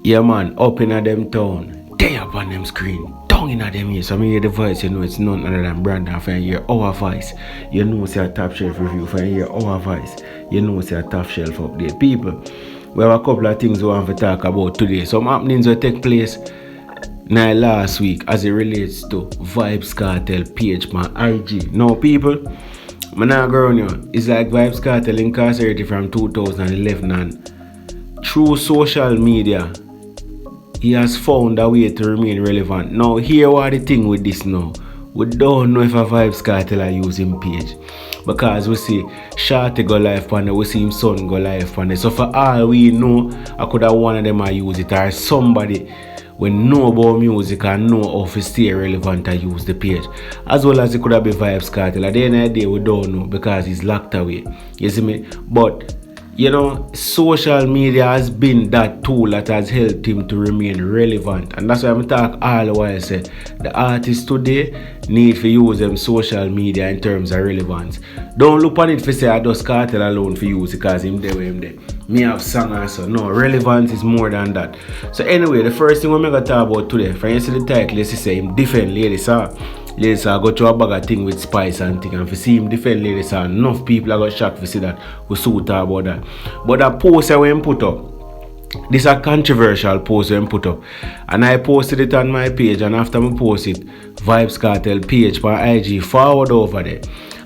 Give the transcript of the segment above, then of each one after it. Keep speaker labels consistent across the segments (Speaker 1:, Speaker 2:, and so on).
Speaker 1: Yeah, man, up in a them town. They up on them screen. Down in a them ears. So I hear the voice, you know it's none other than Brandon. If I hear our voice, you know it's a top shelf review. If I hear our voice, you know it's a top shelf update. People, we have a couple of things we want to talk about today. Some happenings will take place now last week as it relates to Vybz Kartel page on IG. Now, people, I'm not going on. It's like Vybz Kartel incarcerated from 2011, and through social media, he has found a way to remain relevant. Now, here what the thing with this now. We don't know if a Vybz Kartel are using page. Because we see Shorty go live on it, we see him son go live on it. So for all we know, I could have one of them I use it, or somebody when know about music and know how to stay relevant and use the page. As well as it could have been Vybz Kartel. At the end of the day, we don't know because he's locked away. You see me? But you know, social media has been that tool that has helped him to remain relevant. And that's why I'm talking all the while say the artists today need to use them social media in terms of relevance. Don't look on it for say I just Kartel alone for use because him there with him there. Me have song also. No, relevance is more than that. So anyway, the first thing we're going to talk about today, for you see the title, let's say him defend ladies. Ladies are go through a bag of thing with spice and thing, and for see him defend ladies, enough people are got shocked to see that we so talk about that. But that post I went put up, this is a controversial post I went put up, and I posted it on my page, and after I post it, Vybz Kartel page on IG forward over there,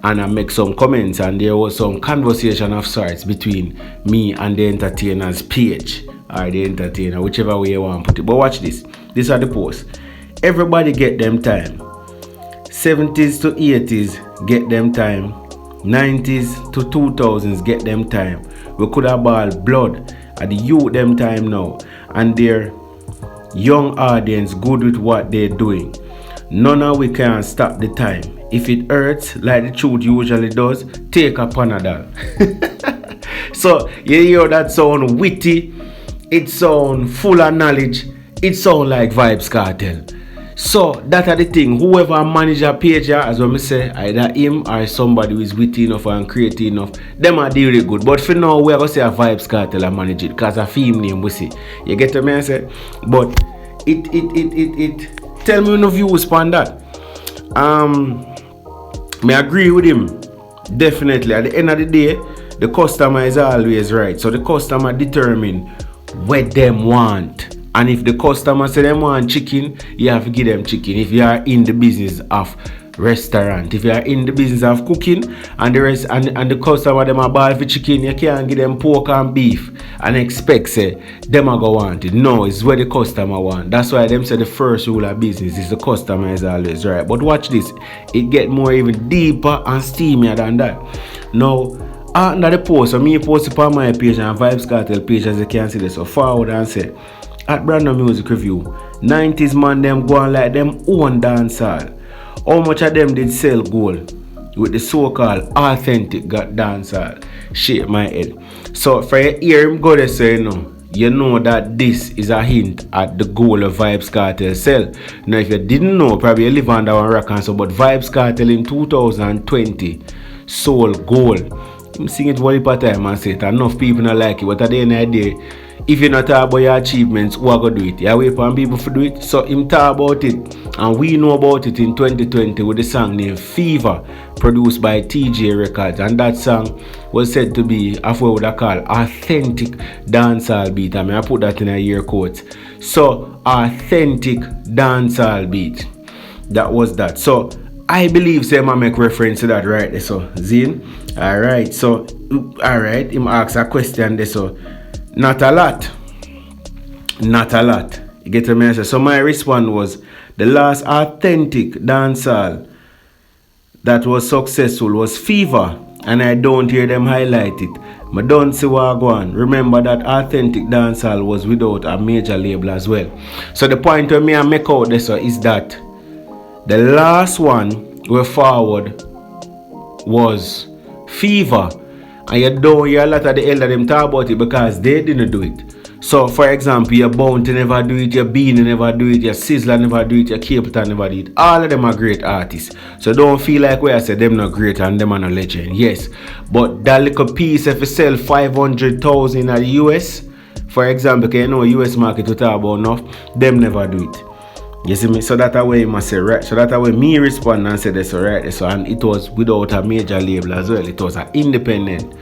Speaker 1: and I make some comments, and there was some conversation of sorts between me and the entertainer's page, or the entertainer, whichever way you want to put it. But watch this. These are the posts. Everybody get them time. 70s to 80s get them time. 90s to 2000s get them time. We could have ball blood at the youth them time now, and their young audience good with what they're doing. None of we can stop the time. If it hurts like the truth usually does, take a Panadol. So you hear that sound witty, it sound full of knowledge, it sound like Vybz Kartel. So that are the thing. Whoever manage a page here, as I say, either him or somebody who is witty enough and creative enough, them are really good. But for now, we are gonna say a Vybz Kartel and manage it because a film name we see. You get what I say? But it tell me no views on that. Me agree with him. Definitely. At the end of the day, the customer is always right. So the customer determine what them want. And if the customer say them want chicken, you have to give them chicken. If you are in the business of restaurant, if you are in the business of cooking, and the rest and the customer them are ball for chicken, you can't give them pork and beef and expect say them are go want it. No, it's what the customer want. That's why them say the first rule of business is the customer is always right. But watch this, it get more even deeper and steamier than that. Now under the post, so me post it on my page and Vybz Kartel page, as you can see this, so forward and say at Brandon Music Review, 90s man them go on like them own dancehall. How much of them did sell gold with the so-called authentic dancehall? Shake my head. So for you hear him go there say you know that this is a hint at the goal of Vybz Kartel sell. Now if you didn't know, probably you live under one rock and so, but Vybz Kartel in 2020 sold gold. I'm sing it one heap of time and say it. Enough people not like it, but at the end of the day, if you not talk about your achievements, who are going to do it? You wait for people to do it. So him talk about it, and we know about it in 2020 with the song named Fever, produced by TJ Records, and that song was said to be of what I call authentic dancehall beat. I mean, I put that in a air quote. So authentic dancehall beat. That was that. So I believe Sam make reference to that right there. So Zin, alright. So alright, him asks a question there. So not a lot. You get what I mean? So my response was the last authentic dancehall that was successful was Fever, and I don't hear them highlight it. I don't see what I go on. Remember that authentic dancehall was without a major label as well. So the point of me I make out this is that the last one we forward was Fever. And you don't hear a lot of the elder them talk about it because they didn't do it. So for example, your Bounty never do it, your Beanie never do it, your Sizzler never do it, your Capitan never do it. All of them are great artists. So don't feel like where I said them not great and them are not legend. Yes. But that little piece if you sell 500,000 in the US, For example, you know US market we talk about enough, them never do it. You see me? So that way you must say right. So that way me respond and say this right. So and it was without a major label as well. It was an independent.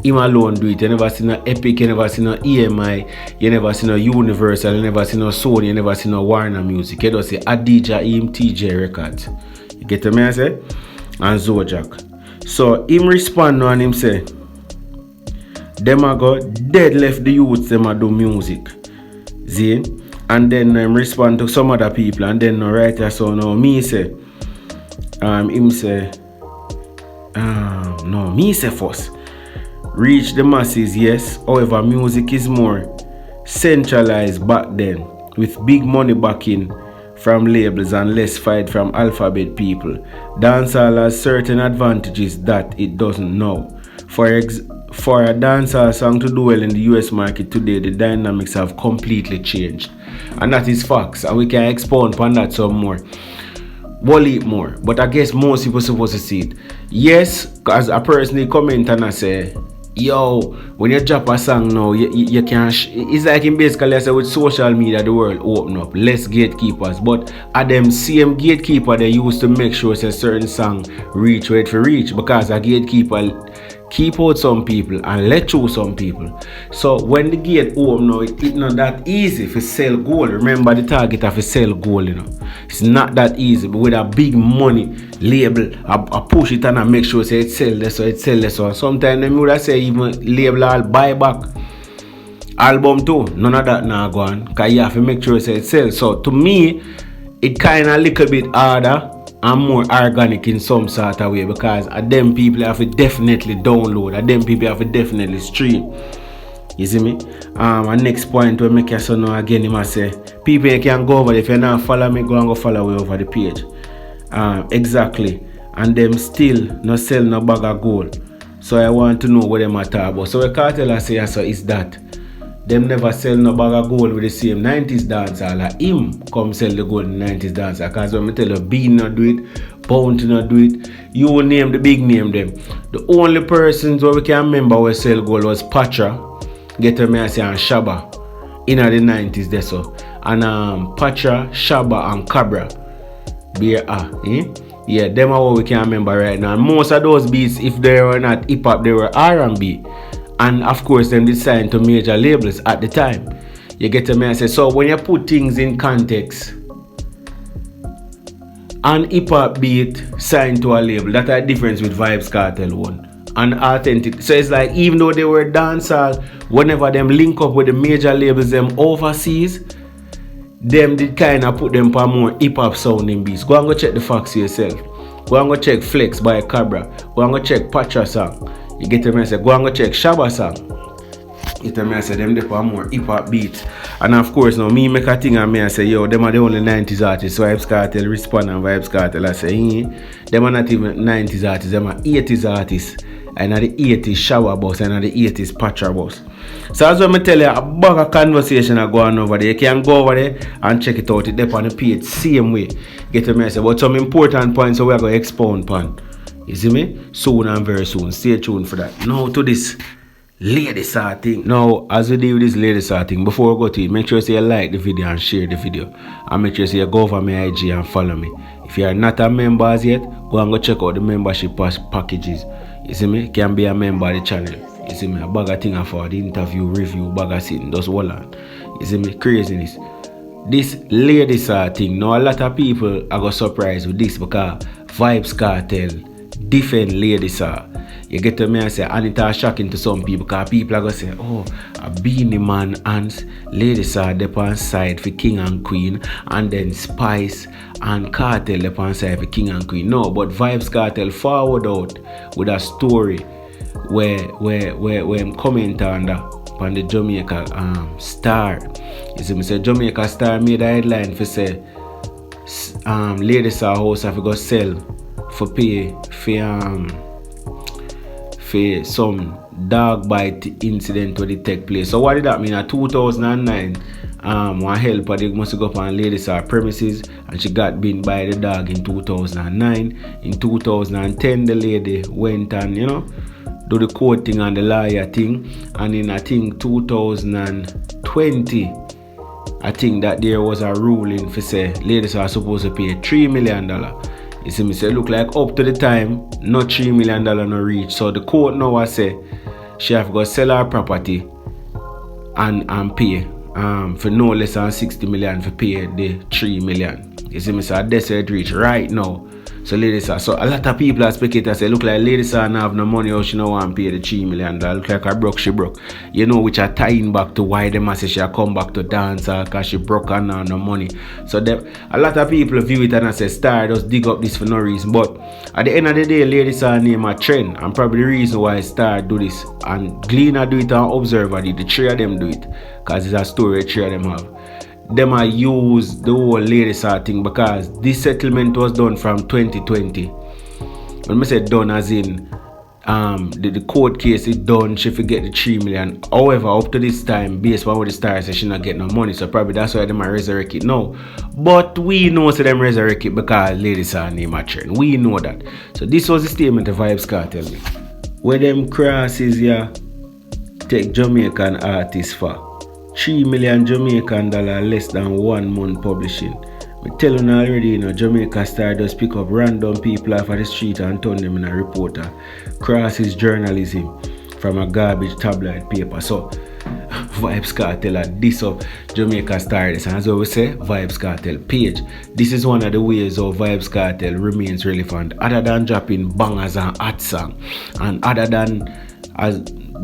Speaker 1: Him alone do it. You never see no Epic, you never see no EMI, you never see no Universal, you never see no Sony, you never see no Warner Music. You just say Adija TJ Records. You get me I say? And Zojak. So him respond now and him say, them a go dead left the youths them a do music. See? And then respond to some other people and then right here so now me say him say no me say first reach the masses, yes, however music is more centralized back then with big money backing from labels and less fight from alphabet people. Dancehall has certain advantages that it doesn't now. For a dancehall song to do well in the US market today, the dynamics have completely changed. And that is facts, and we can expound upon that some more. Wall it more, but I guess most people supposed to see it. Yes, as I personally comment and I say, yo, when you drop a song now, you can't. It's like in basically I say with social media, the world open up, less gatekeepers. But at them same gatekeeper, they used to make sure a certain song reach where it for reach, because a gatekeeper keep out some people and let through some people. So when the gate open now, it's not that easy to sell gold. Remember the target of a sell gold, you know. It's not that easy, but with a big money label, I push it and I make sure say it sell this or it sell this. So sometimes they would say even label I'll buy back album too. None of that now go on, because you have to make sure say it sell. So to me, it kind of a little bit harder and more organic in some sort of way, because them people have to definitely download, them people have to definitely stream. You see me? And next point we make you know again, he must say people can go over there. If you not follow me, go and go follow me over the page. Exactly. And them still not sell no bag of gold. So I want to know what them are talking about. So what Kartel say so is that them never sell no bag of gold with the same 90s dancehall. Like him come sell the gold in 90s dancehall. Because when I tell you Bean not do it, Bounty not do it, you name the big name them. The only persons where we can remember who sell gold was Patra, get me I say, and Shaba in the 90s there so. And Patra, Shaba and Cabra. Yeah, them are what we can remember right now. And most of those beats, if they were not hip hop, they were R&B. And of course, them did sign to major labels at the time. You get me? I say, so when you put things in context, an hip hop beat signed to a label, that's a difference with Vybz Kartel one. And authentic. So it's like, even though they were dancehall, whenever them link up with the major labels, them overseas, them did kind of put them for more hip hop sounding beats. Go and go check the facts yourself. Go and go check Flex by Cabra. Go and go check Patra song. You get me? I say, go and go check Shaba song. You get me? I say, them they for more hip hop beats. And of course, now me make a thing and me I say, yo, them are the only 90s artists. So Vybz Kartel respond and Vybz Kartel I say, them are not even 90s artists, them are 80s artists. And at the 80s Shower Bus and at the 80s Patra Bus. So as I tell you, a bag of conversation are going over there. You can go over there and check it out. It's there on the page, same way. Get me? I say, but some important points so we are going to expound upon. You see me? Soon and very soon. Stay tuned for that. Now to this ladies thing. Now, as we do with this ladies thing, before we go to it, make sure you like the video and share the video. And make sure you go over my IG and follow me. If you are not a member as yet, go and go check out the membership packages. You see me? Can be a member of the channel. You see me? A bag of thing for the interview, review, bag of sitting, just hold on. You see me? Craziness. This ladies thing. Now a lot of people are going to surprise with this because Vybz Kartel defend ladies you get to me and say, and it's shocking to some people because people are going to say, oh, a Beanie Man and ladies are the on side for King and Queen, and then Spice and Kartel the on side for King and Queen. No, but Vybz Kartel forward out with a story where I'm comment on the Jamaica Star. You see me say Jamaica Star made a headline for say ladies are house have to go sell for pay for some dog bite incident where it take place. So what did that mean? In 2009, one helper they must go up on ladies premises and she got bitten by the dog in 2009. In 2010 the lady went and do the court thing and the lawyer thing, and in I think 2000 2020, I think that there was a ruling for say ladies are supposed to pay $3 million. You see me say look like up to the time, not $3 million no reach. So the court now I say she have to go sell her property and pay for no less than 60 million for pay the 3 million. You see me say that's it reach right now. So ladies are, so a lot of people are speculate and say look like ladies are not have no money or she no want to pay the 3 million. Look like her broke, she broke. You know, which are tying back to why them say she come back to dance because she broke and now no money. So a lot of people view it and I say Star just dig up this for no reason. But at the end of the day, ladies are name a trend and probably the reason why Star do this and Gleaner do it and Observer do it. The three of them do it because it's a story the three of them have. Them I use the whole ladies thing because this settlement was done from 2020. When I say done as in the court case is done, she forget the 3 million. However, up to this time, based on what the Star says, she not get no money. So probably that's why them are resurrect it now. But we know so them resurrect it because ladies are name a trend. We know that. So this was the statement of Vybz Kartel. Where them crosses yeah take Jamaican artists for $3 million Jamaican dollar less than 1 month publishing. I tell you already, you know, Jamaica Star does pick up random people off of the street and turn them in a reporter. Crosses journalism from a garbage tabloid paper. So Vybz Kartel at this up Jamaica Star. And as I always say, Vybz Kartel page. This is one of the ways of Vybz Kartel remains relevant. Other than dropping bangers and hot song, and other than has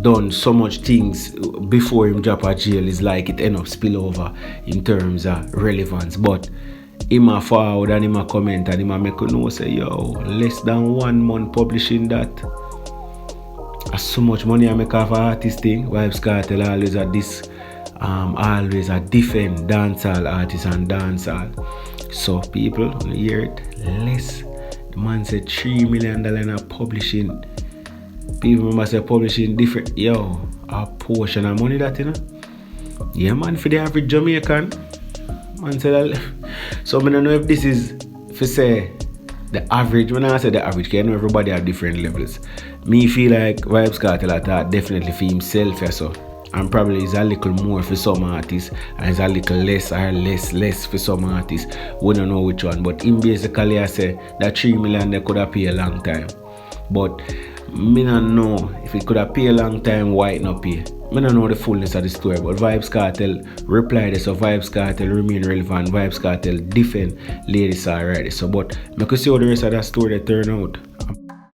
Speaker 1: done so much things before him drop out jail, is like it end up spill over in terms of relevance. But him a forward and him a comment and him a make you know say yo, less than 1 month publishing that. As so much money I make off an artist thing. Vybz Kartel always at this always a defend dancehall artists and dancehall. So people when you hear it, less. The man said $3 million in a publishing. People remember say publishing different, yo, a portion of money that, you know. Yeah man, for the average Jamaican, man said that. So I don't know if this is for say the average. When I say the average, because I know everybody at different levels. Me feel like Vybz Kartel attack definitely for himself, yeah, so. And probably is a little more for some artists and it's a little less or less for some artists. We don't know which one, but him basically I say that 3 million they could have paid a long time. But me don't know if it could have paid a long time, why it not pay. Me don't know the fullness of the story, but Vybz Kartel replied, so Vybz Kartel remain relevant, Vybz Kartel defend ladies already. So but I could see how the rest of that story turn out.